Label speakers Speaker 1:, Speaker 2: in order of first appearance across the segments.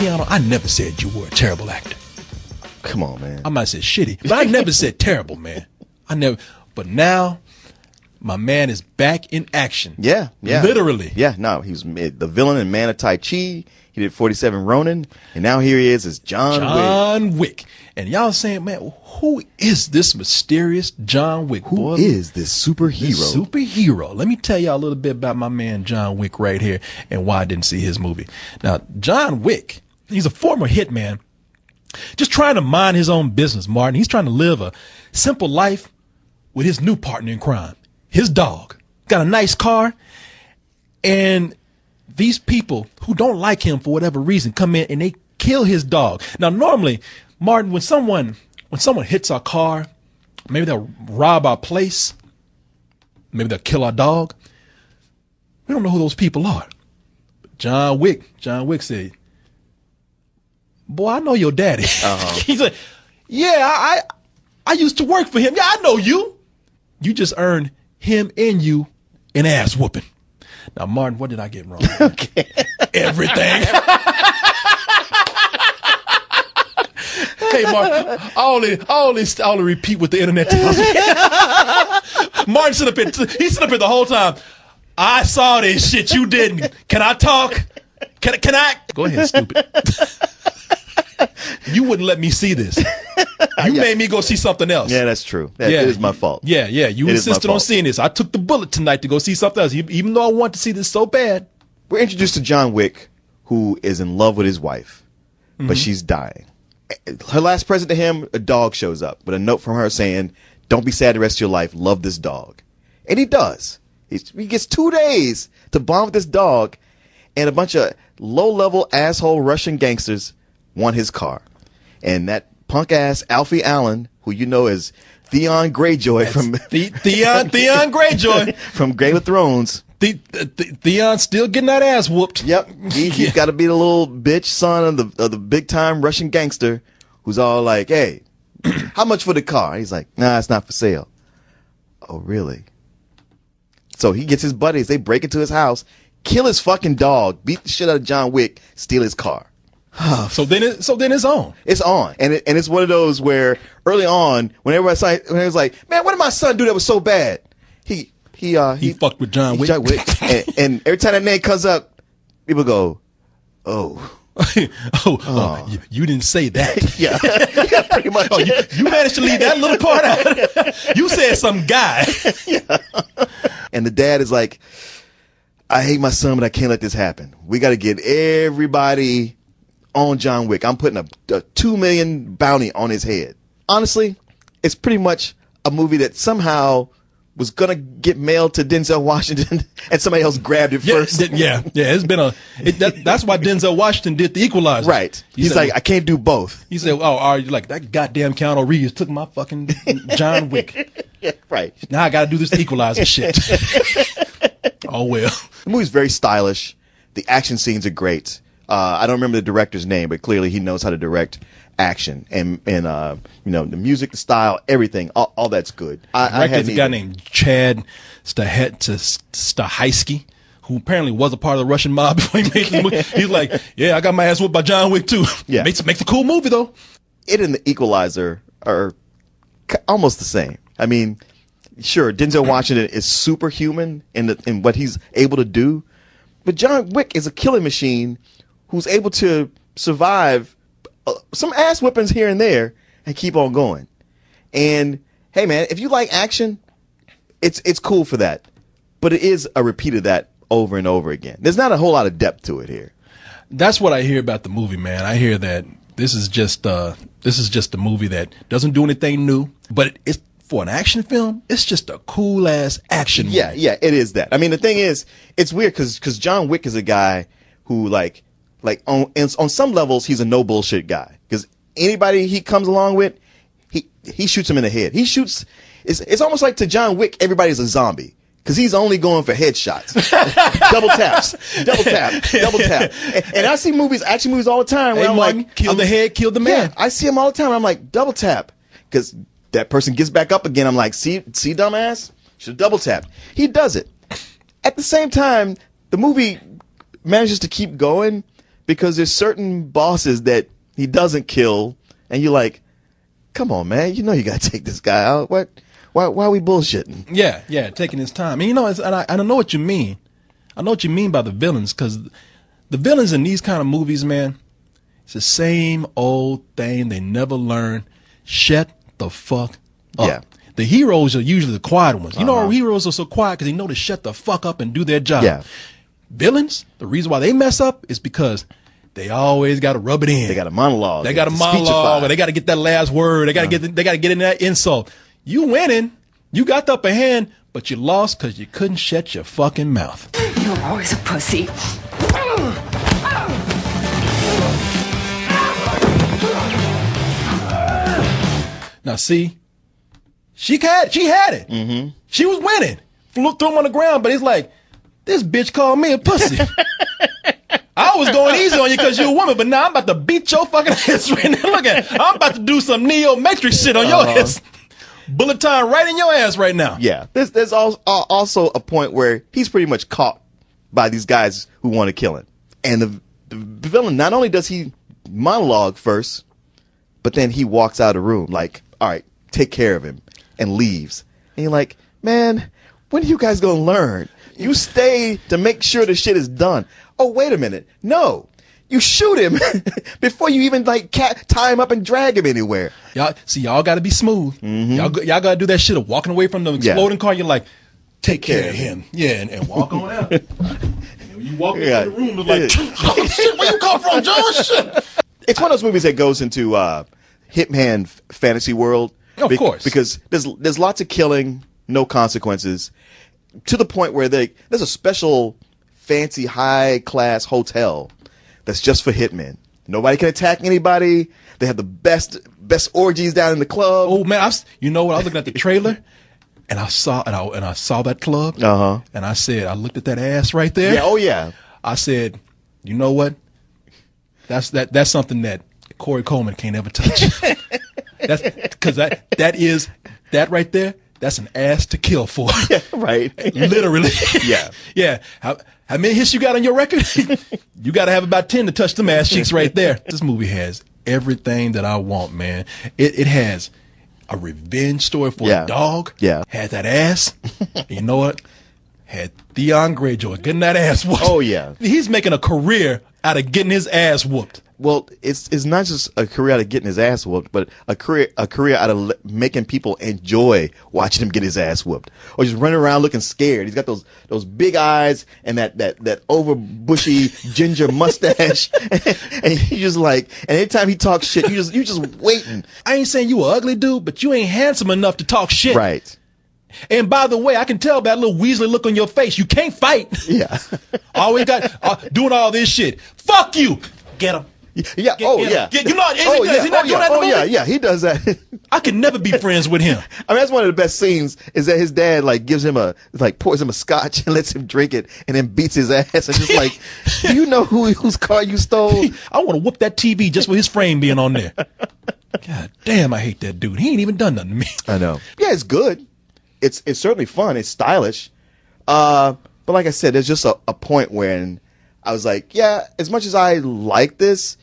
Speaker 1: Keanu, I never said you were a terrible actor.
Speaker 2: Come on, man.
Speaker 1: I might say shitty, but I never said terrible, man. I never. But now, my man is back in action.
Speaker 2: Yeah.
Speaker 1: Literally.
Speaker 2: Yeah, no, he was the villain in Man of Tai Chi. He did 47 Ronin, and now here he is as John
Speaker 1: Wick. And y'all saying, man, who is this mysterious John Wick?
Speaker 2: Who is this superhero?
Speaker 1: Let me tell y'all a little bit about my man John Wick right here and why I didn't see his movie. Now, John Wick, he's a former hitman, just trying to mind his own business, Martin. He's trying to live a simple life with his new partner in crime, his dog. Got a nice car, and these people who don't like him for whatever reason come in and they kill his dog. Now, normally, Martin, when someone hits our car, maybe they'll rob our place, maybe they'll kill our dog. We don't know who those people are. But John Wick said, boy, I know your daddy. He said, yeah, I used to work for him. Yeah, I know you. You just earned him and you an ass whooping. Now, Martin, what did I get wrong?
Speaker 2: Okay.
Speaker 1: Everything. Hey, Martin, I only repeat what the internet tells me. Martin stood up here the whole time. I saw this shit. You didn't. Can I talk? Can I? Go ahead, stupid. You wouldn't let me see this. You made me go see something else.
Speaker 2: Yeah, that's true. That is my fault.
Speaker 1: Yeah. You insisted on seeing this. I took the bullet tonight to go see something else, even though I want to see this so bad.
Speaker 2: We're introduced to John Wick, who is in love with his wife, but she's dying. Her last present to him, a dog shows up with a note from her saying, don't be sad the rest of your life. Love this dog. And he does. He gets 2 days to bond with this dog, and a bunch of low-level asshole Russian gangsters want his car. And that punk-ass Alfie Allen, who you know as Theon Greyjoy from
Speaker 1: Theon Greyjoy
Speaker 2: from Game of Thrones.
Speaker 1: Theon's still getting that ass whooped.
Speaker 2: Yep, he's got to be the little bitch son of the big time Russian gangster who's all like, "Hey, how much for the car?" He's like, "Nah, it's not for sale." Oh, really? So he gets his buddies. They break into his house, kill his fucking dog, beat the shit out of John Wick, steal his car.
Speaker 1: So then it's on.
Speaker 2: It's on, and it's one of those where early on, when everybody was like, "Man, what did my son do that was so bad?" He
Speaker 1: fucked with John Wick.
Speaker 2: and every time that name comes up, people go, "Oh,
Speaker 1: you didn't say that."
Speaker 2: Yeah, pretty much.
Speaker 1: Oh, you managed to leave that little part out. You said some guy.
Speaker 2: Yeah. And the dad is like, "I hate my son, but I can't let this happen. We got to get everybody on John Wick. I'm putting a $2 million bounty on his head." Honestly, it's pretty much a movie that somehow was gonna get mailed to Denzel Washington, and somebody else grabbed it first.
Speaker 1: Yeah. It's been that's why Denzel Washington did The Equalizer.
Speaker 2: Right. He's like, I can't do both.
Speaker 1: He said, "Oh, are you like that goddamn Keanu Reeves took my fucking John Wick?"
Speaker 2: Yeah, right.
Speaker 1: Now I got to do this Equalizer shit. Oh well.
Speaker 2: The movie's very stylish. The action scenes are great. I don't remember the director's name, but clearly he knows how to direct action and the music, the style, everything, all that's good. I had
Speaker 1: a guy named Chad Stahelski, who apparently was a part of the Russian mob before he made this movie. He's like, yeah, I got my ass whooped by John Wick too.
Speaker 2: Yeah,
Speaker 1: makes a cool movie though.
Speaker 2: It and The Equalizer are almost the same. I mean, sure, Denzel Washington is superhuman in what he's able to do, but John Wick is a killing machine who's able to survive some ass whippings here and there and keep on going. And hey, man, if you like action, it's cool for that. But it is a repeat of that over and over again. There's not a whole lot of depth to it here.
Speaker 1: That's what I hear about the movie, man. I hear that this is just a movie that doesn't do anything new, but it's for an action film. It's just a cool ass action movie.
Speaker 2: Yeah, it is that. I mean, the thing is, it's weird because John Wick is a guy who like on some levels he's a no bullshit guy, because anybody he comes along with, he shoots him in the head. He shoots. It's almost like to John Wick everybody's a zombie, because he's only going for headshots. Double tap. And I see action movies all the time where
Speaker 1: kill the head, kill the man.
Speaker 2: Yeah, I see them all the time. I'm like, double tap, because that person gets back up again. I'm like, see dumbass, should double tap. He does it. At the same time, the movie manages to keep going, because there's certain bosses that he doesn't kill, and you're like, come on, man, you know you gotta take this guy out. What? Why are we bullshitting?
Speaker 1: Yeah, taking his time. And I know what you mean. I know what you mean by the villains, because the villains in these kind of movies, man, it's the same old thing. They never learn. Shut the fuck up.
Speaker 2: Yeah.
Speaker 1: The heroes are usually the quiet ones. You know, our heroes are so quiet because they know to shut the fuck up and do their job.
Speaker 2: Yeah.
Speaker 1: Villains, the reason why they mess up is because they always got to rub it in.
Speaker 2: They got a monologue.
Speaker 1: They got a monologue, or they got to get that last word. They got to get in that insult. You winning, you got the upper hand, but you lost because you couldn't shut your fucking mouth.
Speaker 3: You're always a pussy.
Speaker 1: Now see, she had it. Mm-hmm. She was winning. Threw him on the ground, but it's like, this bitch called me a pussy. I was going easy on you because you're a woman, but now I'm about to beat your fucking ass right now. Look at, I'm about to do some Neo Matrix shit on your ass. Bullet time right in your ass right now.
Speaker 2: Yeah. There's also a point where he's pretty much caught by these guys who want to kill him. And the villain, not only does he monologue first, but then he walks out of the room like, all right, take care of him, and leaves. And you're like, man, when are you guys going to learn? You stay to make sure the shit is done. Oh, wait a minute. No. You shoot him before you even like tie him up and drag him anywhere.
Speaker 1: Y'all got to be smooth. Mm-hmm. Y'all got to do that shit of walking away from the exploding car. You're like, take care of him. Yeah, and walk on out. You walk into the room, it's like, oh, shit, where you come from, John? Shit.
Speaker 2: It's one of those movies that goes into Hitman fantasy world.
Speaker 1: Of course.
Speaker 2: Because there's lots of killing, no consequences, to the point where there's a special fancy high-class hotel that's just for hitmen. Nobody can attack anybody. They have the best orgies down in the club.
Speaker 1: Oh man, you know what? I was looking at the trailer, and I saw that club. And I said, I looked at that ass right there.
Speaker 2: Yeah. Oh yeah.
Speaker 1: I said, you know what? That's something that Corey Coleman can't ever touch. That's because that right there. That's an ass to kill for.
Speaker 2: Yeah, right.
Speaker 1: Literally.
Speaker 2: Yeah.
Speaker 1: Yeah. How many hits you got on your record? You got to have about 10 to touch them ass cheeks right there. This movie has everything that I want, man. It has a revenge story for a dog.
Speaker 2: Yeah.
Speaker 1: Had that ass. You know what? Had Theon Greyjoy getting that ass whooped.
Speaker 2: Oh, yeah.
Speaker 1: He's making a career out of getting his ass whooped.
Speaker 2: Well, it's not just a career out of getting his ass whooped, but a career out of making people enjoy watching him get his ass whooped, or just running around looking scared. He's got those big eyes and that over bushy ginger mustache, and you just like, and anytime he talks shit, you just waiting.
Speaker 1: I ain't saying you an ugly dude, but you ain't handsome enough to talk shit.
Speaker 2: Right.
Speaker 1: And by the way, I can tell by that little Weasley look on your face, you can't fight.
Speaker 2: Yeah.
Speaker 1: Always got doing all this shit. Fuck you. Get him.
Speaker 2: Yeah. Yeah.
Speaker 1: You know, is he not doing that in the movie?
Speaker 2: Yeah. He does that.
Speaker 1: I could never be friends with him.
Speaker 2: I mean, that's one of the best scenes. Is that his dad like gives him pours him a scotch and lets him drink it, and then beats his ass and just like, do you know whose car you stole?
Speaker 1: I want to whoop that TV just for his frame being on there. God damn, I hate that dude. He ain't even done nothing to me.
Speaker 2: I know. Yeah, it's good. It's certainly fun. It's stylish. But like I said, there's just a point when I was like, yeah, as much as I like this,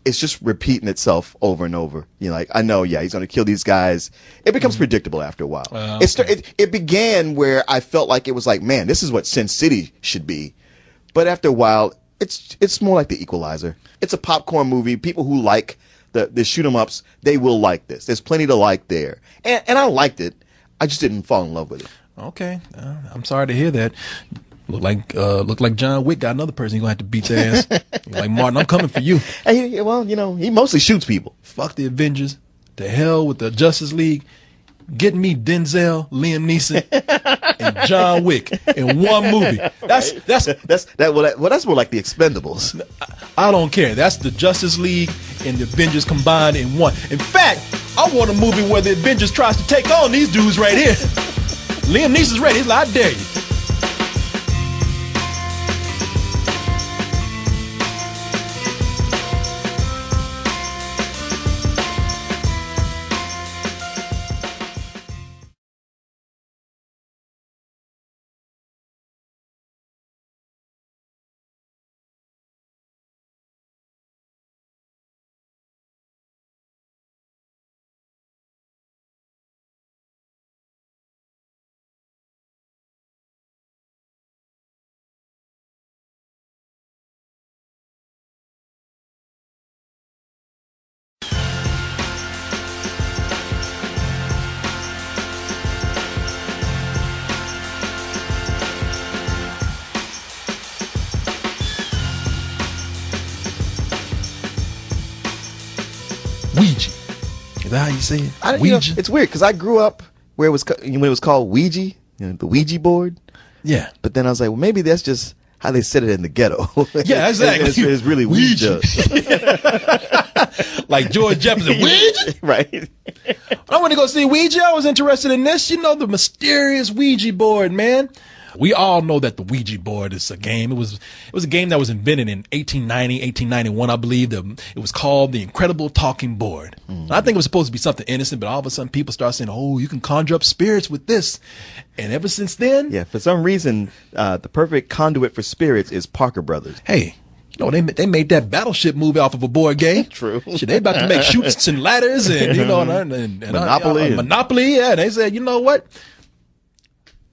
Speaker 2: it's just repeating itself over and over. You know, like, I know, yeah, he's going to kill these guys. It becomes predictable after a while.
Speaker 1: Okay.
Speaker 2: It began where I felt like it was like, man, this is what Sin City should be. But after a while, it's more like The Equalizer. It's a popcorn movie. People who like the shoot 'em ups, they will like this. There's plenty to like there. And I liked it. I just didn't fall in love with it.
Speaker 1: Okay. I'm sorry to hear that. Look like John Wick got another person he's gonna have to beat their ass. Like, Martin, I'm coming for you.
Speaker 2: Hey, well, you know, he mostly shoots people.
Speaker 1: Fuck the Avengers. To hell with the Justice League. Get me Denzel, Liam Neeson, and John Wick in one movie. That's
Speaker 2: more like the Expendables.
Speaker 1: I don't care. That's the Justice League and the Avengers combined in one. In fact, I want a movie where the Avengers tries to take on these dudes right here. Liam Neeson's ready. He's like, I dare you. Ouija. Is that how you say it?
Speaker 2: Ouija. It's weird because I grew up where it was when it was called Ouija, the Ouija board.
Speaker 1: Yeah.
Speaker 2: But then I was like, well, maybe that's just how they said it in the ghetto.
Speaker 1: Yeah, exactly.
Speaker 2: It's really Ouija.
Speaker 1: Like George Jefferson, Ouija?
Speaker 2: Right.
Speaker 1: I want to go see Ouija. I was interested in this. You know, the mysterious Ouija board, man. We all know that the Ouija board is a game. It was a game that was invented in 1890, 1891, I believe. It was called the Incredible Talking Board. Mm. I think it was supposed to be something innocent, but all of a sudden people start saying, oh, you can conjure up spirits with this. And ever since then.
Speaker 2: Yeah, for some reason, the perfect conduit for spirits is Parker Brothers.
Speaker 1: Hey. You know, they made that Battleship movie off of a board game.
Speaker 2: True.
Speaker 1: Shit, they about to make Chutes and Ladders and, you know, and
Speaker 2: Monopoly.
Speaker 1: Monopoly, yeah. They said, you know what?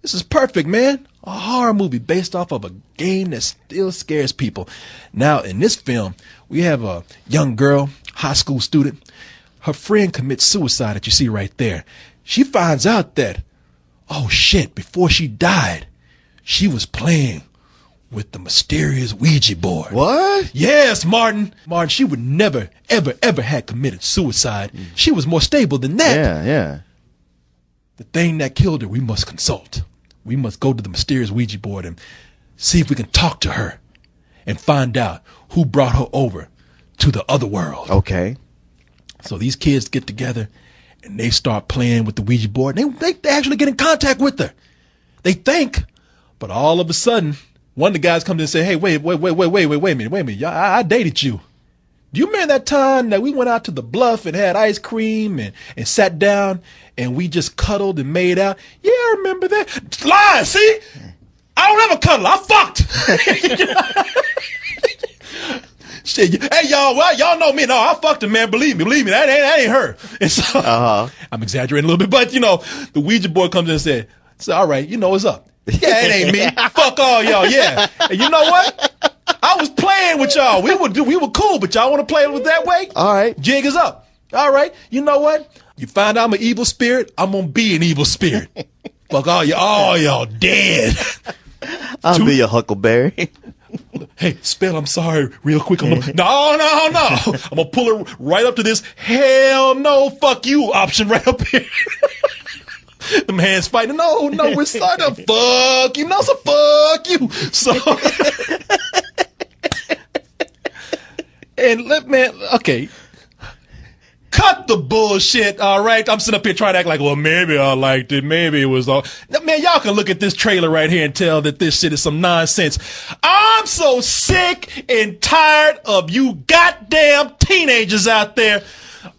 Speaker 1: This is perfect, man. A horror movie based off of a game that still scares people. Now, in this film, we have a young girl, high school student. Her friend commits suicide that you see right there. She finds out that, oh shit, before she died, she was playing with the mysterious Ouija board.
Speaker 2: What?
Speaker 1: Yes, Martin. Martin, she would never, ever, ever had committed suicide. She was more stable than that.
Speaker 2: Yeah, yeah.
Speaker 1: The thing that killed her, we must consult. We must go to the mysterious Ouija board and see if we can talk to her and find out who brought her over to the other world.
Speaker 2: Okay.
Speaker 1: So these kids get together and they start playing with the Ouija board. They actually get in contact with her. They think, but all of a sudden, one of the guys comes in and say, hey, wait a minute. I dated you. Do you remember that time that we went out to the bluff and had ice cream and sat down and we just cuddled and made out? Yeah, I remember that. Lie, see? I don't ever cuddle. I fucked. Shit, hey, y'all know me. No, I fucked her, man. Believe me. That ain't her. And so, I'm exaggerating a little bit, but, you know, the Ouija board comes in and said, all right, you know what's up. Yeah, it ain't me. Fuck all y'all, yeah. And you know what? I was playing with y'all. We were cool, but y'all want to play with that way?
Speaker 2: All right.
Speaker 1: Jig is up. All right. You know what? You find out I'm an evil spirit, I'm going to be an evil spirit. Fuck all y'all dead.
Speaker 2: I'll be a huckleberry.
Speaker 1: Hey, Spell, I'm sorry, real quick. No. I'm going to pull her right up to this hell no, fuck you option right up here. Them hands fighting. No, we're sorry to fuck you. No, so fuck you. So, and okay. Cut the bullshit, all right? I'm sitting up here trying to act like, well, maybe I liked it. Maybe it was all. Man, y'all can look at this trailer right here and tell that this shit is some nonsense. I'm so sick and tired of you goddamn teenagers out there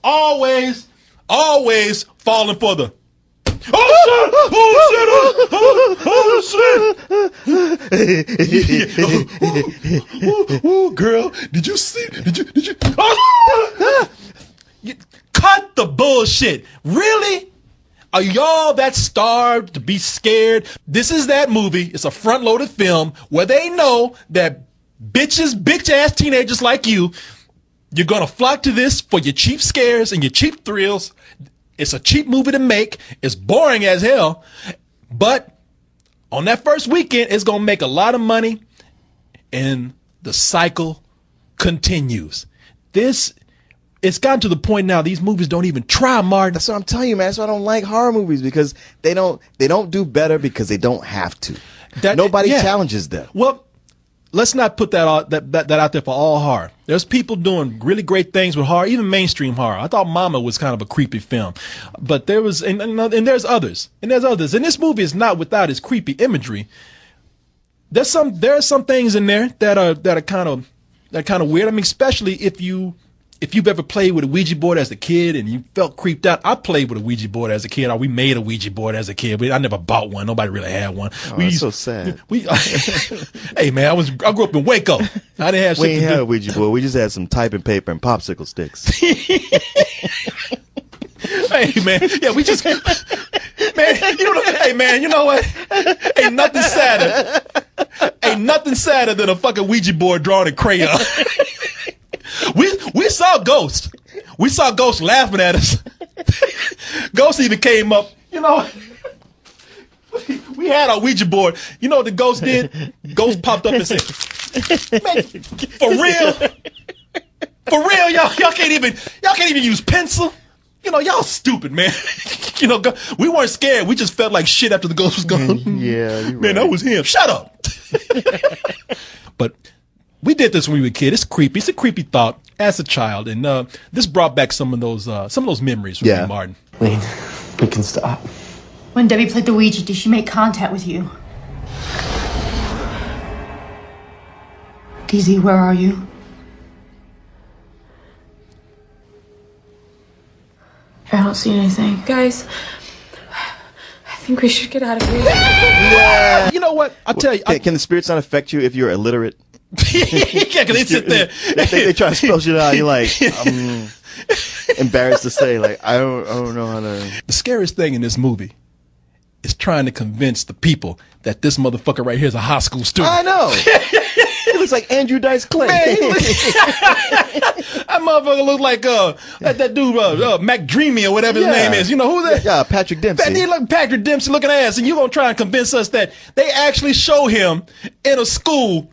Speaker 1: always falling for the oh, girl, did you cut the bullshit? Really? Are y'all that starved to be scared? This is that movie. It's a front-loaded film where they know that bitch-ass teenagers like you're gonna flock to this for your cheap scares and your cheap thrills. It's a cheap movie to make. It's boring as hell. But on that first weekend, it's going to make a lot of money. And the cycle continues. It's gotten to the point now, these movies don't even try, Martin.
Speaker 2: That's what I'm telling you, man. That's why I don't like horror movies, because they don't do better because they don't have to. Nobody challenges them.
Speaker 1: Well, let's not put that out there for all horror. There's people doing really great things with horror, even mainstream horror. I thought Mama was kind of a creepy film, but there was, and there's others, and this movie is not without its creepy imagery. There are some things in there that are kind of weird. I mean, especially if you've ever played with a Ouija board as a kid and you felt creeped out. I played with a Ouija board as a kid, or we made a Ouija board as a kid. I never bought one. Nobody really had one.
Speaker 2: That's so sad.
Speaker 1: Hey man, I grew up in Waco. I didn't have shit.
Speaker 2: We ain't had a Ouija board. We just had some typing paper and popsicle sticks.
Speaker 1: Hey man, yeah, we just man. Hey man, you know what? Ain't nothing sadder than a fucking Ouija board drawn in crayon. We saw ghosts. We saw ghosts laughing at us. Ghosts even came up. You know, we had our Ouija board. You know what the ghost did? Ghost popped up and said, "Man, for real, y'all can't Y'all can't even use pencil. You know, y'all stupid, man. You know, we weren't scared. We just felt like shit after the ghost was gone.
Speaker 2: Yeah, you're
Speaker 1: man,
Speaker 2: right.
Speaker 1: that was him. Shut up. But we did this when we were a kid. It's creepy. It's a creepy thought as a child, and this brought back some of those memories for me, Martin.
Speaker 3: Wayne, we can stop.
Speaker 4: When Debbie played the Ouija, did she make contact with you? DZ, where are you? I don't see anything.
Speaker 5: Guys, I think we should get out of here.
Speaker 2: Yeah.
Speaker 1: You know what? I'll tell you.
Speaker 2: Can the spirits not affect you if you're illiterate?
Speaker 1: Yeah, because they sit there.
Speaker 2: They try to spell shit out. You're like, I'm embarrassed to say, like, I don't know how to.
Speaker 1: The scariest thing in this movie is trying to convince the people that this motherfucker right here is a high school student.
Speaker 2: I know. He looks like Andrew Dice Clay.
Speaker 1: Man, that motherfucker look like that dude Mac Dreamy or whatever his name is. You know who that?
Speaker 2: Yeah, Patrick Dempsey.
Speaker 1: He look Patrick Dempsey looking ass, and you gonna try and convince us that they actually show him in a school.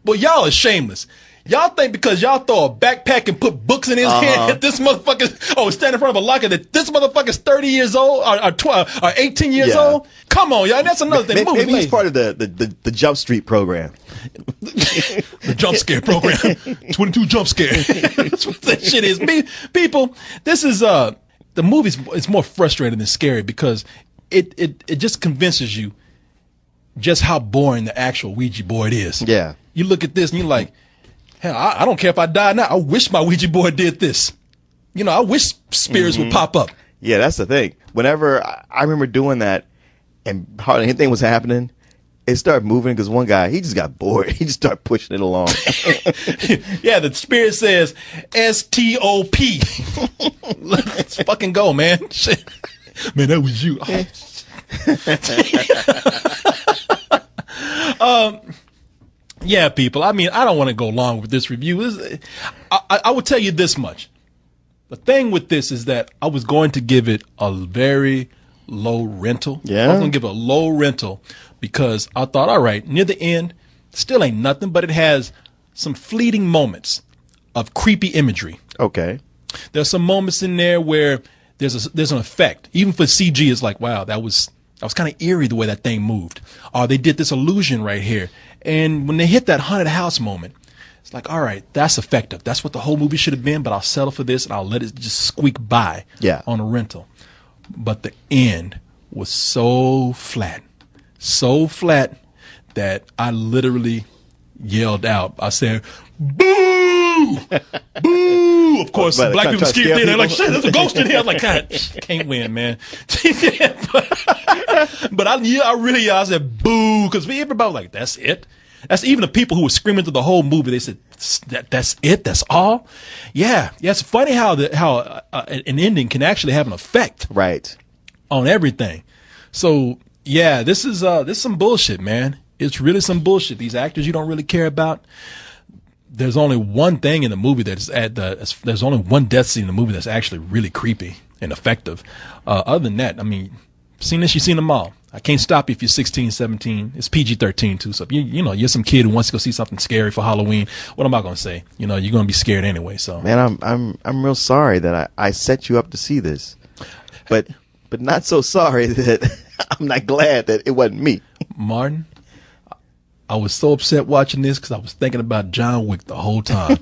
Speaker 1: But y'all are shameless. Y'all think because y'all throw a backpack and put books in his hand that this motherfucker stand in front of a locker that this motherfucker's 30 years old or 18 years old? Come on, y'all. That's another thing.
Speaker 2: Maybe he's part of the Jump Street program.
Speaker 1: The jump scare program. 22 jump scare. That's what that shit is. People, this is the movie's it's more frustrating than scary because it just convinces you just how boring the actual Ouija board is.
Speaker 2: Yeah.
Speaker 1: You look at this and you're like, hell, I don't care if I die now. I wish my Ouija board did this. You know, I wish spirits would pop up.
Speaker 2: Yeah, that's the thing. Whenever I remember doing that and hardly anything was happening, it started moving because one guy, he just got bored. He just started pushing it along.
Speaker 1: Yeah, the spirit says STOP. Let's fucking go, man. Shit. Man, that was you. Yeah, people. I mean, I don't want to go long with this review. I will tell you this much. The thing with this is that I was going to give it a very low rental.
Speaker 2: Yeah.
Speaker 1: I was going to give it a low rental because I thought, all right, near the end, still ain't nothing, but it has some fleeting moments of creepy imagery.
Speaker 2: Okay.
Speaker 1: There's some moments in there where there's an effect. Even for CG, it's like, wow, that was kind of eerie the way that thing moved. Or they did this illusion right here. And when they hit that haunted house moment, it's like, all right, that's effective. That's what the whole movie should have been, but I'll settle for this and I'll let it just squeak by on a rental. But the end was so flat that I literally yelled out. I said, boo! Boo! Of course, black people scared there. They're like, shit, there's a ghost in here. I was like, God, can't win, man. But I said, boo, because everybody was like, that's it? That's even the people who were screaming through the whole movie. They said, that's it? That's all? Yeah. It's funny how an ending can actually have an effect.
Speaker 2: Right.
Speaker 1: On everything. So, yeah, this is some bullshit, man. It's really some bullshit. These actors you don't really care about. There's only one thing in the movie there's only one death scene in the movie that's actually really creepy and effective. Other than that, I mean, seen this, you've seen them all. I can't stop you if you're 16, 17. It's PG-13 too. So if you're some kid who wants to go see something scary for Halloween, what am I going to say? You know, you're going to be scared anyway. So,
Speaker 2: man, I'm real sorry that I set you up to see this, but not so sorry that I'm not glad that it wasn't me.
Speaker 1: Martin, I was so upset watching this because I was thinking about John Wick the whole time.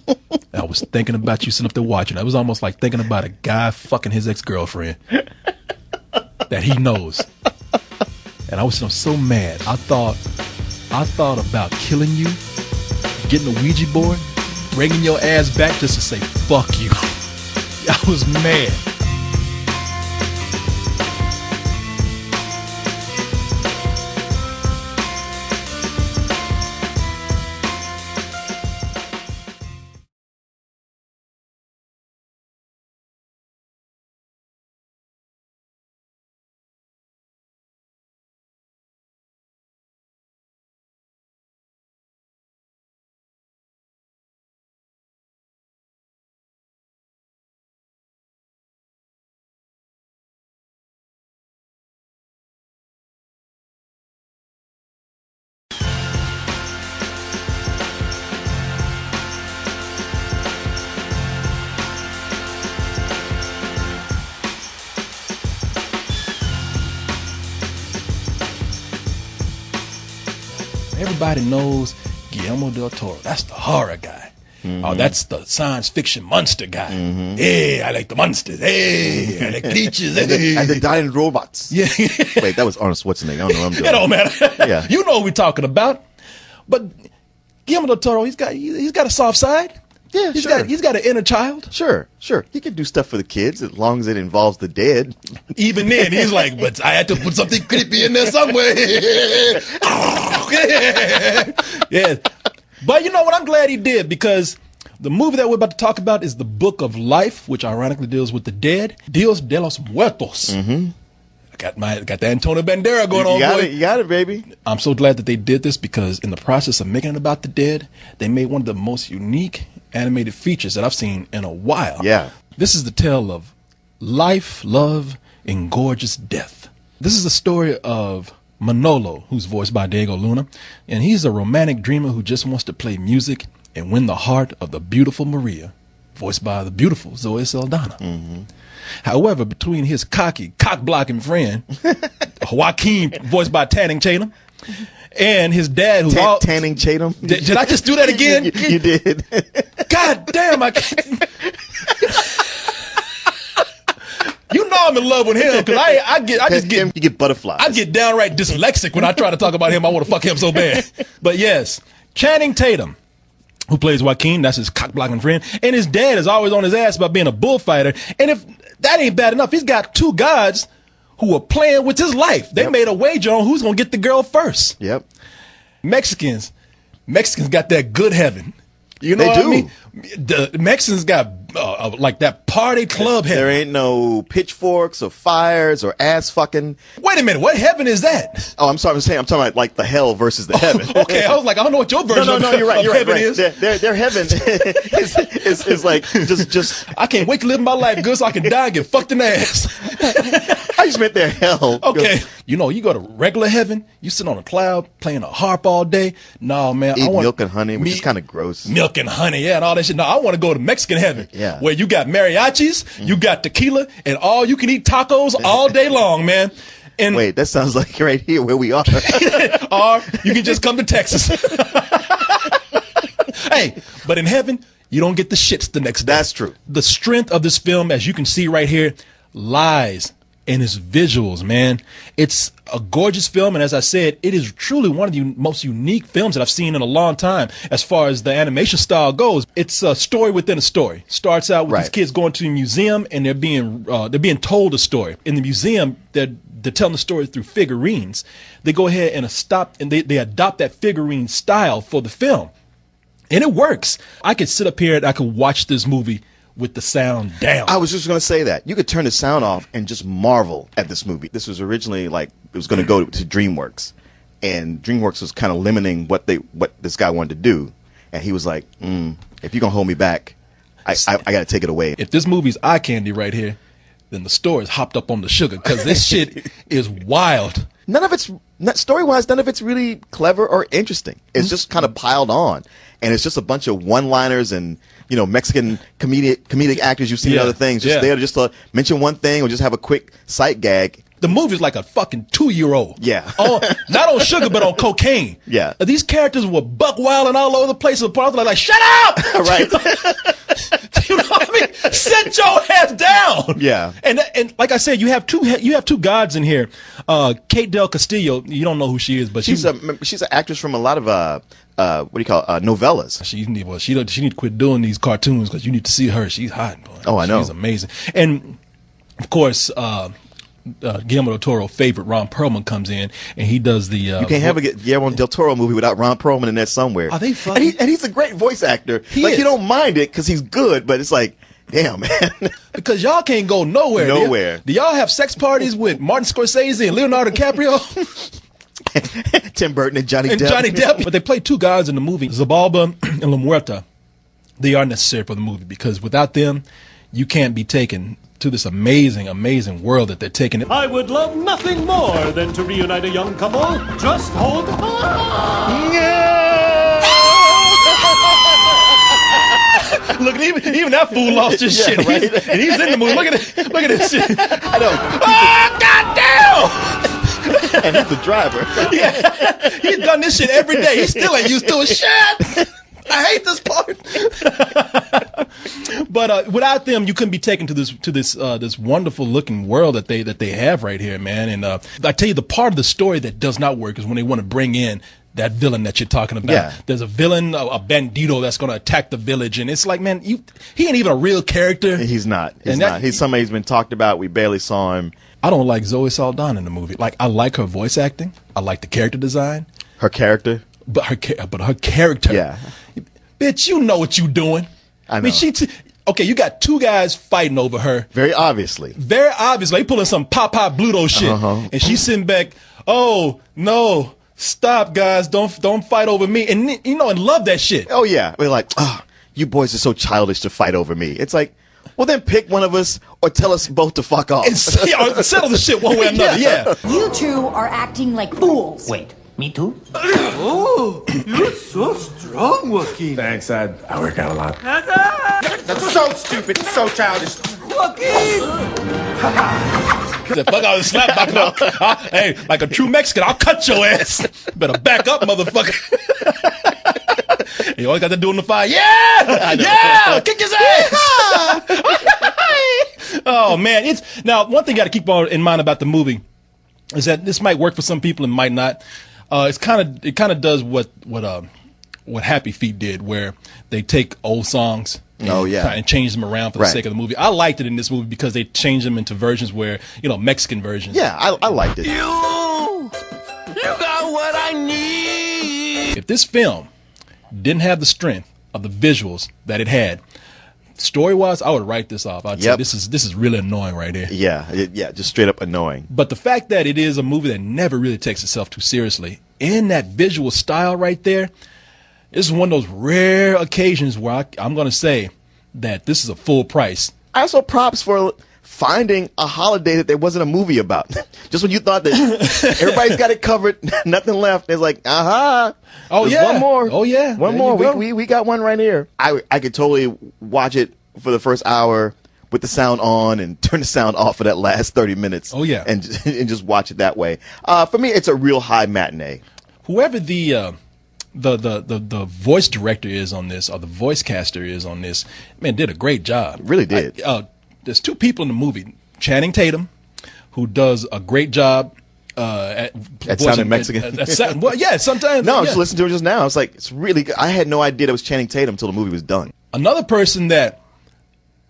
Speaker 1: I was thinking about you sitting up there watching. It was almost like thinking about a guy fucking his ex-girlfriend that he knows. And I was so mad. I thought about killing you, getting a Ouija board, bringing your ass back just to say fuck you. I was mad. everybody knows Guillermo del Toro. That's the horror guy. Oh, that's the science fiction monster guy. Hey, I like the monsters. Hey, I like creatures. Hey.
Speaker 2: And the dying robots.
Speaker 1: Yeah.
Speaker 2: Wait, that was Arnold Schwarzenegger. I don't know what I'm doing.
Speaker 1: It don't matter.
Speaker 2: Yeah.
Speaker 1: You know what we're talking about. But Guillermo del Toro, he's got a soft side.
Speaker 2: Yeah, sure.
Speaker 1: He's got an inner child.
Speaker 2: Sure. He can do stuff for the kids as long as it involves the dead.
Speaker 1: Even then, he's like, but I had to put something creepy in there somewhere. Yeah. But you know what? I'm glad he did, because the movie that we're about to talk about is The Book of Life, which ironically deals with the dead. Dios de los Muertos. I got the Antonio Banderas going on, boy.
Speaker 2: You got it, baby.
Speaker 1: I'm so glad that they did this, because in the process of making it about the dead, they made one of the most unique animated features that I've seen in a while.
Speaker 2: Yeah.
Speaker 1: This is the tale of life, love, and gorgeous death. This is the story of Manolo, who's voiced by Diego Luna, and he's a romantic dreamer who just wants to play music and win the heart of the beautiful Maria, voiced by the beautiful Zoe Saldana. However, between his cocky, cock-blocking friend, Joaquin, voiced by Channing Tatum, and his dad, who's
Speaker 2: Tanning Tatum.
Speaker 1: Did I just do that again?
Speaker 2: You did.
Speaker 1: God damn, I can't. You know I'm in love with him, because
Speaker 2: You get butterflies.
Speaker 1: I get downright dyslexic when I try to talk about him. I want to fuck him so bad. But yes, Channing Tatum, who plays Joaquin, that's his cock-blocking friend, and his dad is always on his ass about being a bullfighter. And if that ain't bad enough, he's got two gods who are playing with his life. They made a wager on who's going to get the girl first.
Speaker 2: Yep.
Speaker 1: Mexicans got that good heaven. You know
Speaker 2: They
Speaker 1: what
Speaker 2: do.
Speaker 1: I mean? The Mexicans got like that party club heaven.
Speaker 2: There ain't no pitchforks or fires or ass fucking.
Speaker 1: Wait a minute, what heaven is that?
Speaker 2: Oh, I'm sorry. I'm talking about like the hell versus the heaven.
Speaker 1: Okay, I was like, I don't know what your version
Speaker 2: No,
Speaker 1: of,
Speaker 2: you're right.
Speaker 1: of
Speaker 2: You're
Speaker 1: heaven
Speaker 2: right.
Speaker 1: is.
Speaker 2: Their heaven is like just.
Speaker 1: I can't wait to live my life good so I can die and get fucked in the ass.
Speaker 2: I just meant their hell.
Speaker 1: Okay. You know, you go to regular heaven, you sit on a cloud playing a harp all day. No, man.
Speaker 2: Eat milk and honey, which is kind of gross.
Speaker 1: Milk and honey, yeah, and all that shit. No, I want to go to Mexican heaven.
Speaker 2: Yeah.
Speaker 1: Where you got mariachis, you got tequila, and all you can eat tacos all day long, man. And
Speaker 2: Wait, that sounds like right here where we are.
Speaker 1: or you can just come to Texas. Hey, but in heaven, you don't get the shits the next day.
Speaker 2: That's true.
Speaker 1: The strength of this film, as you can see right here, lies in its visuals, man. It's a gorgeous film, and as I said, it is truly one of the most unique films that I've seen in a long time as far as the animation style goes. It's a story within a story. Starts out with these kids going to a museum, and they're being told a story. In the museum, they're telling the story through figurines. They go ahead and they adopt that figurine style for the film. And it works. I could sit up here and I could watch this movie with the sound down.
Speaker 2: I was just going to say that. You could turn the sound off and just marvel at this movie. This was originally like, it was going to go to DreamWorks. And DreamWorks was kind of limiting what this guy wanted to do. And he was like, if you're going to hold me back, I got to take it away.
Speaker 1: If this movie's eye candy right here, then the store is hopped up on the sugar, because this shit is wild.
Speaker 2: Story-wise, none of it's really clever or interesting. It's just kind of piled on. And it's just a bunch of one-liners and, you know, Mexican comedic actors you've seen in other things. Just there just to mention one thing or just have a quick sight gag.
Speaker 1: The movie's like a fucking 2-year-old.
Speaker 2: Yeah.
Speaker 1: Not on sugar, but on cocaine.
Speaker 2: Yeah.
Speaker 1: These characters were buck wilding all over the place. The part like, shut up!
Speaker 2: Right.
Speaker 1: You know what I mean? Sit your ass down.
Speaker 2: Yeah.
Speaker 1: And like I said, you have two gods in here. Kate Del Castillo, you don't know who she is, but
Speaker 2: she's an actress from a lot of novellas.
Speaker 1: She need to quit doing these cartoons, because you need to see her. She's hot, boy.
Speaker 2: Oh, I know.
Speaker 1: She's amazing. And of course, Guillermo del Toro favorite Ron Perlman comes in, and he does the.
Speaker 2: You can't have a Guillermo del Toro movie without Ron Perlman in there somewhere.
Speaker 1: Are they funny?
Speaker 2: And he's a great voice actor.
Speaker 1: He is.
Speaker 2: You don't mind it because he's good, but it's like, damn, man.
Speaker 1: Because y'all can't go nowhere.
Speaker 2: Nowhere.
Speaker 1: Do y'all have sex parties with Martin Scorsese and Leonardo DiCaprio?
Speaker 2: Tim Burton and Johnny Depp.
Speaker 1: But they play two gods in the movie, Zabalba and La Muerta. They are necessary for the movie, because without them, you can't be taken to this amazing, amazing world that they're taking it.
Speaker 6: I would love nothing more than to reunite a young couple. Just hold on.
Speaker 1: Look, even that fool lost his shit.
Speaker 2: Right?
Speaker 1: And he's in the movie. Look at this shit.
Speaker 2: I know.
Speaker 1: Oh, goddamn!
Speaker 2: And he's the driver.
Speaker 1: Yeah, he's done this shit every day. He still ain't used to it. Shit. I hate this part. But without them, you couldn't be taken to this wonderful looking world that they have right here, man. And I tell you, the part of the story that does not work is when they want to bring in that villain that you're talking about.
Speaker 2: Yeah.
Speaker 1: There's a villain, a bandito that's going to attack the village, and it's like, man, he ain't even a real character.
Speaker 2: He's not.
Speaker 1: And
Speaker 2: He's somebody who's been talked about. We barely saw him.
Speaker 1: I don't like Zoe Saldana in the movie. Like, I like her voice acting. I like the character design.
Speaker 2: Her character.
Speaker 1: But her character.
Speaker 2: Yeah.
Speaker 1: Bitch, you know what you doing.
Speaker 2: I know.
Speaker 1: mean, okay, you got two guys fighting over her.
Speaker 2: Very obviously.
Speaker 1: Very obviously. They pulling some pop Bluto shit. And she's sitting back, oh, no, stop, guys. Don't fight over me. And, you know, and love that shit.
Speaker 2: Oh, yeah. We're like, oh, you boys are so childish to fight over me. It's like, well, then pick one of us or tell us both to fuck off.
Speaker 1: And settle the shit one way or another, yeah.
Speaker 7: You two are acting like fools.
Speaker 8: Wait, me too?
Speaker 9: Oh, you're so strong, Joaquin.
Speaker 3: Thanks, I work out a lot.
Speaker 9: That's so stupid, so childish. Joaquin!
Speaker 1: Fuck out and slap back. Hey, like a true Mexican, I'll cut your ass. Better back up, motherfucker. You always got to do in the fire. Yeah! Kick his ass! Oh, man. Now, one thing you got to keep in mind about the movie is that this might work for some people and might not. It kind of does what Happy Feet did, where they take old songs and change them around for the sake of the movie. I liked it in this movie because they changed them into versions where, you know, Mexican versions.
Speaker 2: Yeah, I liked it.
Speaker 9: You got what I need.
Speaker 1: If this film didn't have the strength of the visuals that it had, story-wise, I would write this off. I'd say this is really annoying right here.
Speaker 2: Yeah, just straight up annoying.
Speaker 1: But the fact that it is a movie that never really takes itself too seriously, in that visual style right there, this is one of those rare occasions where I'm going to say that this is a full price.
Speaker 2: I also props for finding a holiday that there wasn't a movie about. Just when you thought that everybody's got it covered, nothing left, it's like,
Speaker 1: oh
Speaker 2: there's
Speaker 1: yeah,
Speaker 2: one more.
Speaker 1: Oh yeah,
Speaker 2: one
Speaker 1: there
Speaker 2: more.
Speaker 1: you go.
Speaker 2: We got one right here. I could totally watch it for the first hour with the sound on and turn the sound off for that last 30 minutes.
Speaker 1: Oh yeah,
Speaker 2: and just watch it that way. For me, it's a real high matinee.
Speaker 1: Whoever the voice director is on this, or the voice caster is on this, man, did a great job.
Speaker 2: Really did.
Speaker 1: There's two people in the movie, Channing Tatum, who does a great job at
Speaker 2: sounding Mexican.
Speaker 1: Well, yeah, sometimes.
Speaker 2: No, I was just listening to it just now. I was like, it's really good. I had no idea that was Channing Tatum until the movie was done.
Speaker 1: Another person that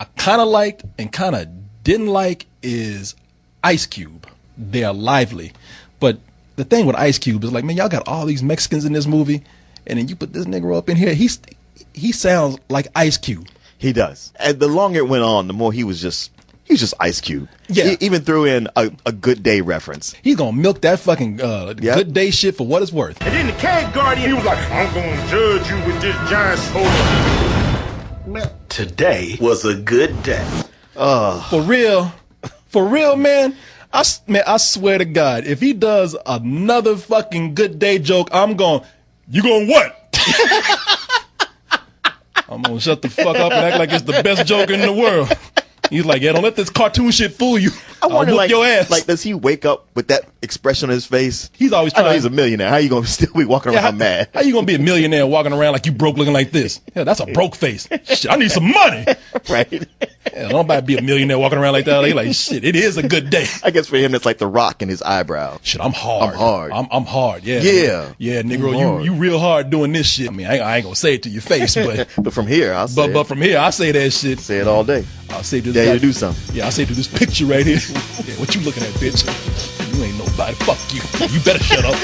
Speaker 1: I kind of liked and kind of didn't like is Ice Cube. They are lively, but the thing with Ice Cube is like, man, y'all got all these Mexicans in this movie, and then you put this nigga up in here. He sounds like Ice Cube.
Speaker 2: He does. And the longer it went on, the more he was just Ice Cube.
Speaker 1: Yeah.
Speaker 2: He even threw in a Good Day reference.
Speaker 1: He's gonna milk that fucking Good Day shit for what it's worth.
Speaker 9: And then the Cave Guardian, he was like, I'm gonna judge you with this giant sword.
Speaker 3: Today was a good day.
Speaker 1: For real, man. I swear to God, if he does another fucking Good Day joke, you gonna what? I'm gonna shut the fuck up and act like it's the best joke in the world. He's like, yeah, don't let this cartoon shit fool you. I'll whoop your ass.
Speaker 2: Like, does he wake up with that expression on his face?
Speaker 1: He's always
Speaker 2: I know
Speaker 1: trying.
Speaker 2: he's a millionaire. How you gonna still be walking around mad?
Speaker 1: How you gonna be a millionaire walking around like you broke, looking like this? Yeah, that's a broke face. Shit, I need some money.
Speaker 2: Right.
Speaker 1: Yeah, nobody be a millionaire walking around like that. They like, shit, it is a good day.
Speaker 2: I guess for him, it's like the rock in his eyebrow.
Speaker 1: Shit, I'm hard. I'm hard. Yeah.
Speaker 2: Yeah.
Speaker 1: Yeah, Negro, you real hard doing this shit. I mean, I ain't gonna say it to your face, but
Speaker 2: but from here, I'll say
Speaker 1: but from here, I say that shit.
Speaker 2: Say it all day.
Speaker 1: I'll say this.
Speaker 2: Dare you to do something.
Speaker 1: Yeah, I say to this picture right here. Yeah, what you looking at, bitch? You ain't nobody. Fuck you. You better shut up.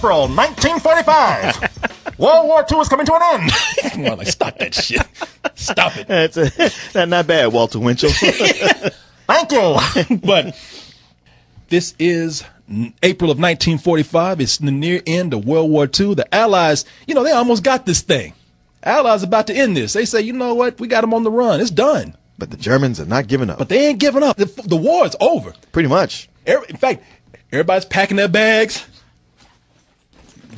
Speaker 9: April 1945. World War II is coming to an end.
Speaker 1: Come on, like, stop that shit. Stop it.
Speaker 2: That's not bad, Walter Winchell.
Speaker 9: Thank you.
Speaker 1: But this is April of 1945. It's the near end of World War II. The Allies, they almost got this thing. Allies about to end this. They say, you know what? We got them on the run. It's done.
Speaker 2: But the Germans are not giving up.
Speaker 1: But they ain't giving up. The war is over.
Speaker 2: Pretty much.
Speaker 1: In fact, everybody's packing their bags.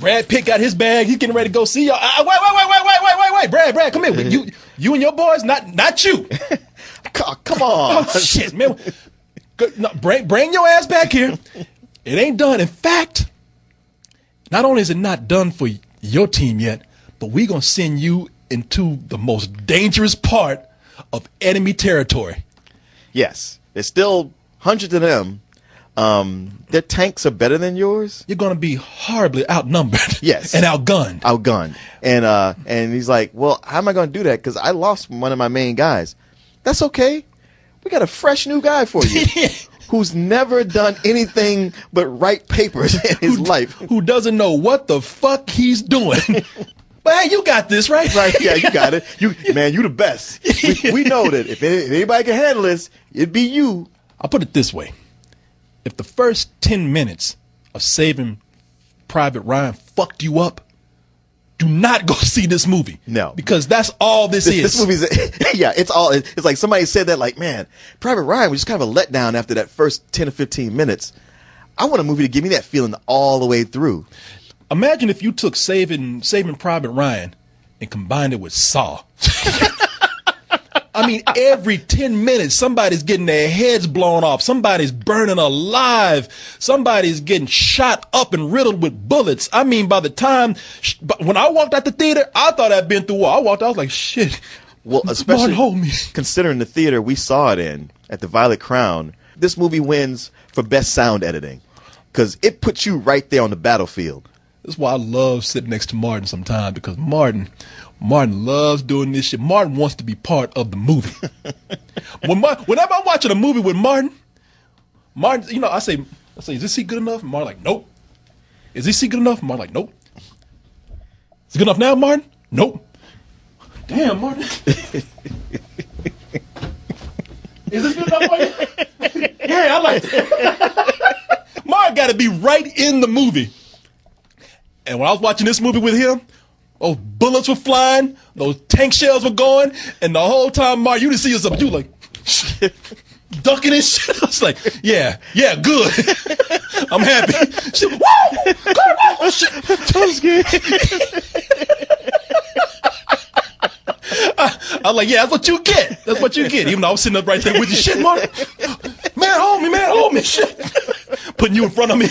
Speaker 1: Brad Pitt got his bag. He's getting ready to go see y'all. Wait. Brad, come here. You and your boys, not you.
Speaker 2: Come on.
Speaker 1: Oh, shit, man. No, bring your ass back here. It ain't done. In fact, not only is it not done for your team yet, but we're going to send you into the most dangerous part of enemy territory.
Speaker 2: Yes. There's still hundreds of them. Their tanks are better than yours.
Speaker 1: You're going to be horribly outnumbered.
Speaker 2: Yes.
Speaker 1: And outgunned.
Speaker 2: And he's like, well, how am I going to do that? Because I lost one of my main guys. That's okay. We got a fresh new guy for you. Who's never done anything but write papers in his life.
Speaker 1: Who doesn't know what the fuck he's doing. But hey, you got this, right?
Speaker 2: Right, yeah, you got it. You the best. We know that if anybody can handle this, it'd be you.
Speaker 1: I'll put it this way. If the first 10 minutes of Saving Private Ryan fucked you up, do not go see this movie.
Speaker 2: No.
Speaker 1: Because that's all this is.
Speaker 2: This movie's, yeah, it's like somebody said that, like, man, Private Ryan was just kind of a letdown after that first 10 or 15 minutes. I want a movie to give me that feeling all the way through. Imagine
Speaker 1: if you took Saving Private Ryan and combined it with Saw. I mean, every 10 minutes, somebody's getting their heads blown off. Somebody's burning alive. Somebody's getting shot up and riddled with bullets. I mean, by the time, when I walked out the theater, I thought I'd been through war. I was like, shit.
Speaker 2: Well, especially considering the theater we saw it in at the Violet Crown, this movie wins for best sound editing because it puts you right there on the battlefield.
Speaker 1: That's why I love sitting next to Martin sometimes, because Martin loves doing this shit. Martin wants to be part of the movie. Whenever I'm watching a movie with Martin, I say, is this scene good enough? And Martin like, nope. Is this scene good enough? And Martin like, nope. Is it good enough now, Martin? Nope. Damn, Martin. Is this good enough for you? Yeah, I like that. Martin got to be right in the movie. And when I was watching this movie with him, those bullets were flying, those tank shells were going, and the whole time, Mark, you didn't see yourself. You like ducking and shit. I was like, yeah, good. I'm happy. Shit, woo! Go, shit. That was good. I was like, yeah, that's what you get. That's what you get. Even though I was sitting up right there with you, shit, Mark. Man, hold me, shit. Putting you in front of me.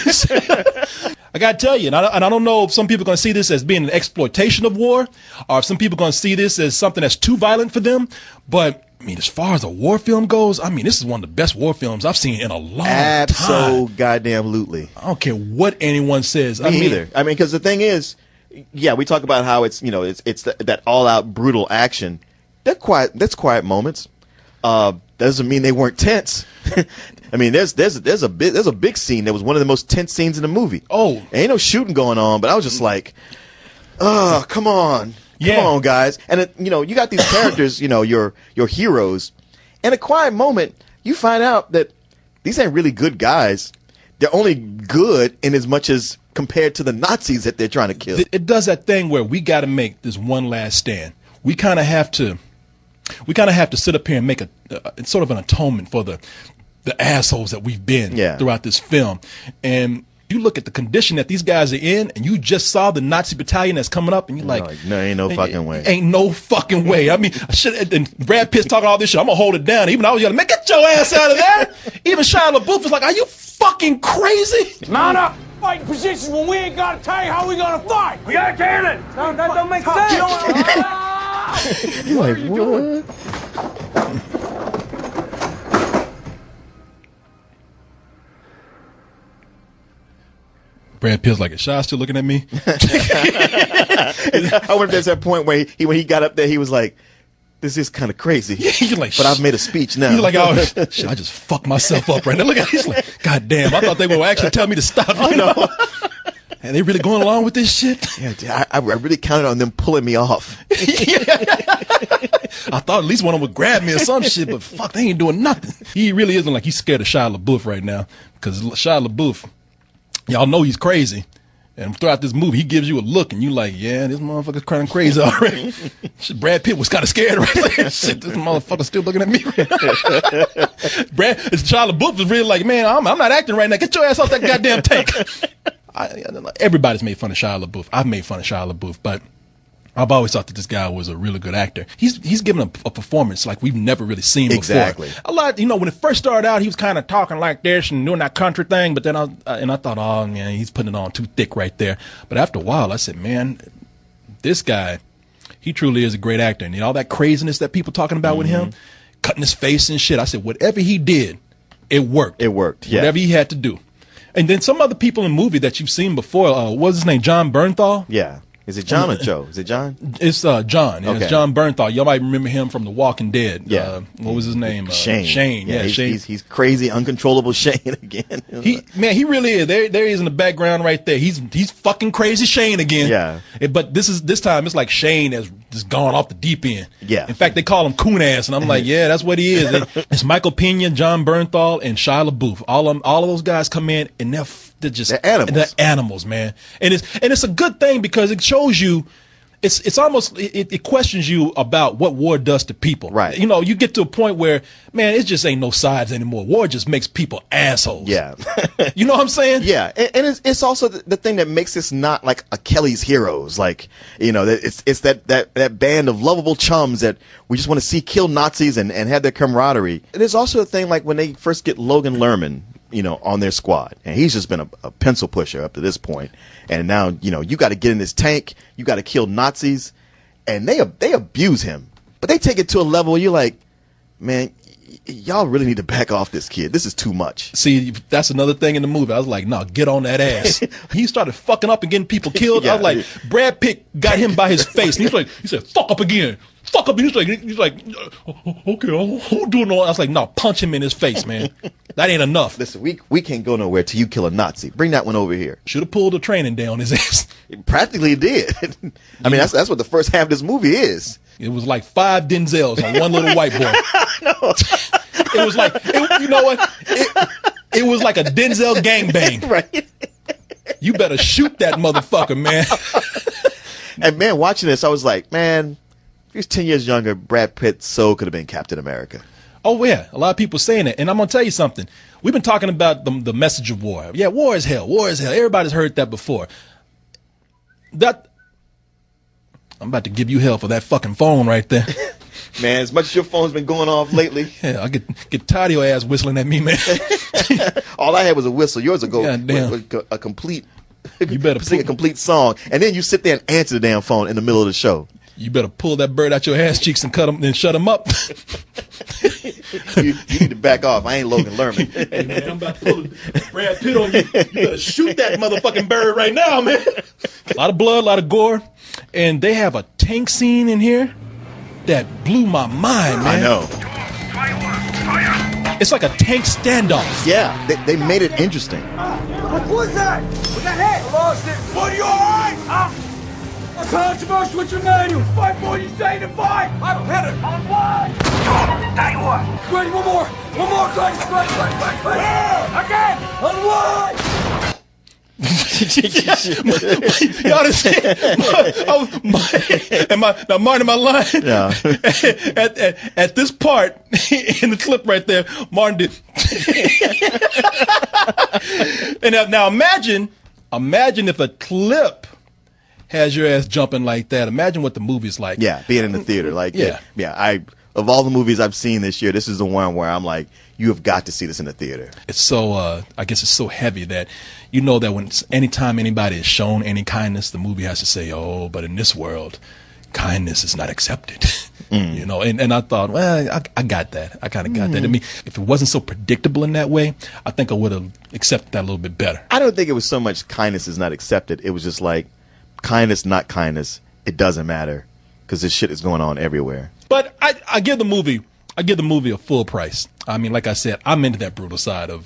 Speaker 1: I got to tell you, and I don't know if some people are going to see this as being an exploitation of war, or if some people are going to see this as something that's too violent for them. But, I mean, as far as a war film goes, I mean, this is one of the best war films I've seen in a long time.
Speaker 2: Absolutely.
Speaker 1: I don't care what anyone says.
Speaker 2: Me either. I mean, because the thing is, yeah, we talk about how it's that all-out brutal action. That's quiet moments. Doesn't mean they weren't tense. I mean, there's a big scene that was one of the most tense scenes in the movie.
Speaker 1: Oh,
Speaker 2: ain't no shooting going on, but I was just like, oh, come on, guys. And you got these characters, your heroes. In a quiet moment, you find out that these ain't really good guys. They're only good in as much as compared to the Nazis that they're trying to kill.
Speaker 1: It does that thing where we got to make this one last stand. We kind of have to sit up here and make it's sort of an atonement for the assholes that we've been throughout this film. And you look at the condition that these guys are in, and you just saw the Nazi battalion that's coming up, and you're like,
Speaker 2: no, ain't no fucking way.
Speaker 1: Ain't no fucking way. I mean, and Brad Pitt's talking all this shit. I'm going to hold it down. Even I was yelling, man, get your ass out of there. Even Shia LaBeouf was like, are you fucking crazy?
Speaker 8: Mount up. Fighting positions when we ain't got to tell you how we going to fight. We got a cannon. No, that don't make sense.
Speaker 2: You're like, what?
Speaker 1: Brad Pitt's like, is Shia still looking at me?
Speaker 2: I wonder if there's that point where when he got up there, he was like, this is kind of crazy.
Speaker 1: You're like,
Speaker 2: but I've made a speech now.
Speaker 1: You're like, oh, shit, I just fucked myself up right now. Look at he's like, God damn, I thought they would actually tell me to stop. You know? And they really going along with this shit?
Speaker 2: Yeah, dude, I really counted on them pulling me off.
Speaker 1: I thought at least one of them would grab me or some shit, but fuck, they ain't doing nothing. He really isn't like he's scared of Shia LaBeouf right now. Because Shia LaBeouf, y'all know he's crazy. And throughout this movie, he gives you a look, and you like, yeah, this motherfucker's kind of crazy already. Shit, Brad Pitt was kind of scared right there. Shit, this motherfucker's still looking at me. Shia LaBeouf was really like, man, I'm not acting right now. Get your ass off that goddamn tank. Everybody's made fun of Shia LaBeouf. I've made fun of Shia LaBeouf, but I've always thought that this guy was a really good actor. He's given a performance like we've never really seen before.
Speaker 2: Exactly.
Speaker 1: A lot, when it first started out, he was kind of talking like this and doing that country thing. But then I thought, oh man, he's putting it on too thick right there. But after a while, I said, man, this guy, he truly is a great actor. And all that craziness that people talking about with him, cutting his face and shit. I said, whatever he did, it worked.
Speaker 2: It worked. Yeah.
Speaker 1: Whatever he had to do. And then some other people in the movie that you've seen before, what's his name? John Bernthal?
Speaker 2: Yeah. Is it John or Joe? Is it John?
Speaker 1: It's John. Yeah,
Speaker 2: Okay.
Speaker 1: It's John Bernthal. Y'all might remember him from The Walking Dead.
Speaker 2: Yeah.
Speaker 1: What was his name?
Speaker 2: Shane.
Speaker 1: Shane. Yeah, Shane.
Speaker 2: He's crazy, uncontrollable Shane again.
Speaker 1: He really is. There he is in the background right there. He's fucking crazy Shane again.
Speaker 2: Yeah.
Speaker 1: But this time it's like Shane has just gone off the deep end.
Speaker 2: Yeah.
Speaker 1: In fact, they call him coon ass, and I'm like, yeah, that's what he is. It's Michael Pena, John Bernthal, and Shia LaBeouf. All of those guys come in, and they're
Speaker 2: animals.
Speaker 1: They're animals, man. And it's a good thing because it shows you. It's almost it questions you about what war does to people.
Speaker 2: Right.
Speaker 1: You get to a point where, man, it just ain't no sides anymore. War just makes people assholes.
Speaker 2: Yeah.
Speaker 1: You know what I'm saying?
Speaker 2: Yeah. And it's also the thing that makes this not like a Kelly's Heroes. Like, it's that band of lovable chums that we just want to see kill Nazis and have their camaraderie. There's also a thing like when they first get Logan Lerman, on their squad. And he's just been a pencil pusher up to this point. And now, you got to get in this tank. You got to kill Nazis. And they abuse him. But they take it to a level where you're like, man, y'all really need to back off this kid. This is too much.
Speaker 1: See, that's another thing in the movie. I was like, no, get on that ass. He started fucking up and getting people killed.
Speaker 2: Yeah.
Speaker 1: I was like, Brad Pitt got him by his face. And he said, fuck up again. Fuck up. And he's like, okay, I'll do it. I was like, no, punch him in his face, man. That ain't enough.
Speaker 2: Listen, we can't go nowhere till you kill a Nazi. Bring that one over here.
Speaker 1: Should have pulled the training day on his ass.
Speaker 2: It practically did. I mean, that's what the first half of this movie is.
Speaker 1: It was like 5 Denzels on one little white boy. It was like, you know what? It was like a Denzel gangbang.
Speaker 2: Right.
Speaker 1: You better shoot that motherfucker, man.
Speaker 2: And man, watching this, I was like, man, if he was 10 years younger, Brad Pitt so could have been Captain America.
Speaker 1: Oh, yeah. A lot of people saying it. And I'm going to tell you something. We've been talking about the message of war. Yeah, war is hell. War is hell. Everybody's heard that before. I'm about to give you hell for that fucking phone right there.
Speaker 2: Man, as much as your phone's been going off lately.
Speaker 1: Yeah, I get tired of your ass whistling at me, man.
Speaker 2: All I had was a whistle. Yours will go
Speaker 1: with
Speaker 2: a complete.
Speaker 1: You better
Speaker 2: sing a complete song, and then you sit there and answer the damn phone in the middle of the show.
Speaker 1: You better pull that bird out your ass cheeks and cut him and shut him up.
Speaker 2: you need to back off. I ain't Logan Lerman.
Speaker 1: Hey man, I'm about to pull Brad Pitt on you. You better shoot that motherfucking bird right now, man. A lot of blood, a lot of gore, and they have a tank scene in here that blew my mind, man.
Speaker 2: I know.
Speaker 1: It's like a tank standoff.
Speaker 2: Yeah, they made it interesting.
Speaker 8: What was that? Was that hit? I lost it. What, are you alright? A controversy with your manual. Fight more, you say to fight. I'm hit it. On what? Tell you what. Ready, one more. One more, Clay. Again. On what?
Speaker 1: You understand? Now, Martin, my line.
Speaker 2: Yeah.
Speaker 1: At this part in the clip right there, Martin did. And now imagine if a clip has your ass jumping like that. Imagine what the movie's like.
Speaker 2: Yeah, being in the theater. Like, yeah. Of all the movies I've seen this year, this is the one where I'm like, you have got to see this in the theater.
Speaker 1: It's so, I guess it's so heavy that you know that anytime anybody is shown any kindness, the movie has to say, oh, but in this world, kindness is not accepted. You know, and I thought, well, I got that. I kind of got that. I mean, if it wasn't so predictable in that way, I think I would have accepted that a little bit better.
Speaker 2: I don't think it was so much kindness is not accepted. It was just like, kindness, not kindness, it doesn't matter because this shit is going on everywhere.
Speaker 1: But I give the movie a full price. I mean, like I said, I'm into that brutal side of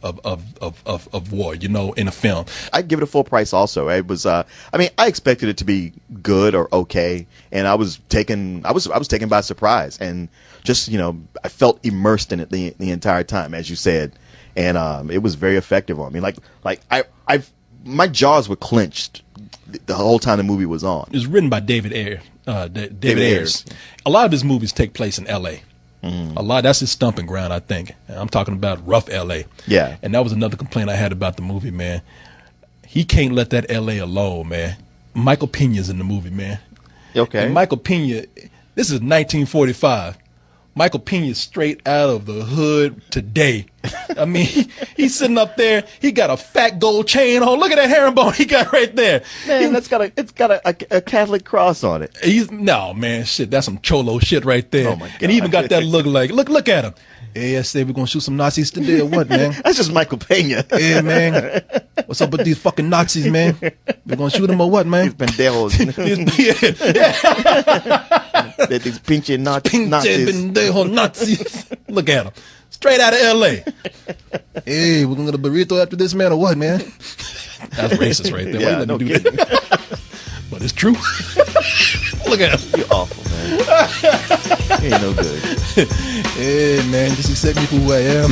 Speaker 1: of war, you know, in a film.
Speaker 2: I'd give it a full price also. It was I mean, I expected it to be good or okay, and I was taken by surprise, and just, you know, I felt immersed in it the entire time, as you said, and it was very effective on me. Like my jaws were clenched the whole time the movie was on.
Speaker 1: It was written by David Ayers. A lot of his movies take place in L.A. A lot, that's his stomping ground, I think. I'm talking about rough L.A.
Speaker 2: Yeah.
Speaker 1: And that was another complaint I had about the movie, man. He can't let that L.A. alone, man. Michael Pena's in the movie, man.
Speaker 2: Okay.
Speaker 1: And Michael Pena, this is 1945. Michael Pena's straight out of the hood today. I mean, he's sitting up there. He got a fat gold chain on. Look at that herringbone he got right there.
Speaker 2: Man, it's got a Catholic cross on it.
Speaker 1: No, man, shit, that's some cholo shit right there.
Speaker 2: Oh my God.
Speaker 1: And he even got that look like, look at him. Hey, I say we're gonna shoot some Nazis today or what, man?
Speaker 2: That's just Michael Pena.
Speaker 1: Yeah, man. What's up with these fucking Nazis, man? We're gonna shoot them or what, man?
Speaker 2: These pendejos. These pinche Nazis.
Speaker 1: Pendejo Nazis. Look at them. Straight out of L.A. Hey, we're gonna get a burrito after this, man, or what, man? That's racist right there. Why you let me do that? But it's true. Look at him.
Speaker 2: You're awful, man. You ain't no good.
Speaker 1: Hey, man, just accept me for who I am.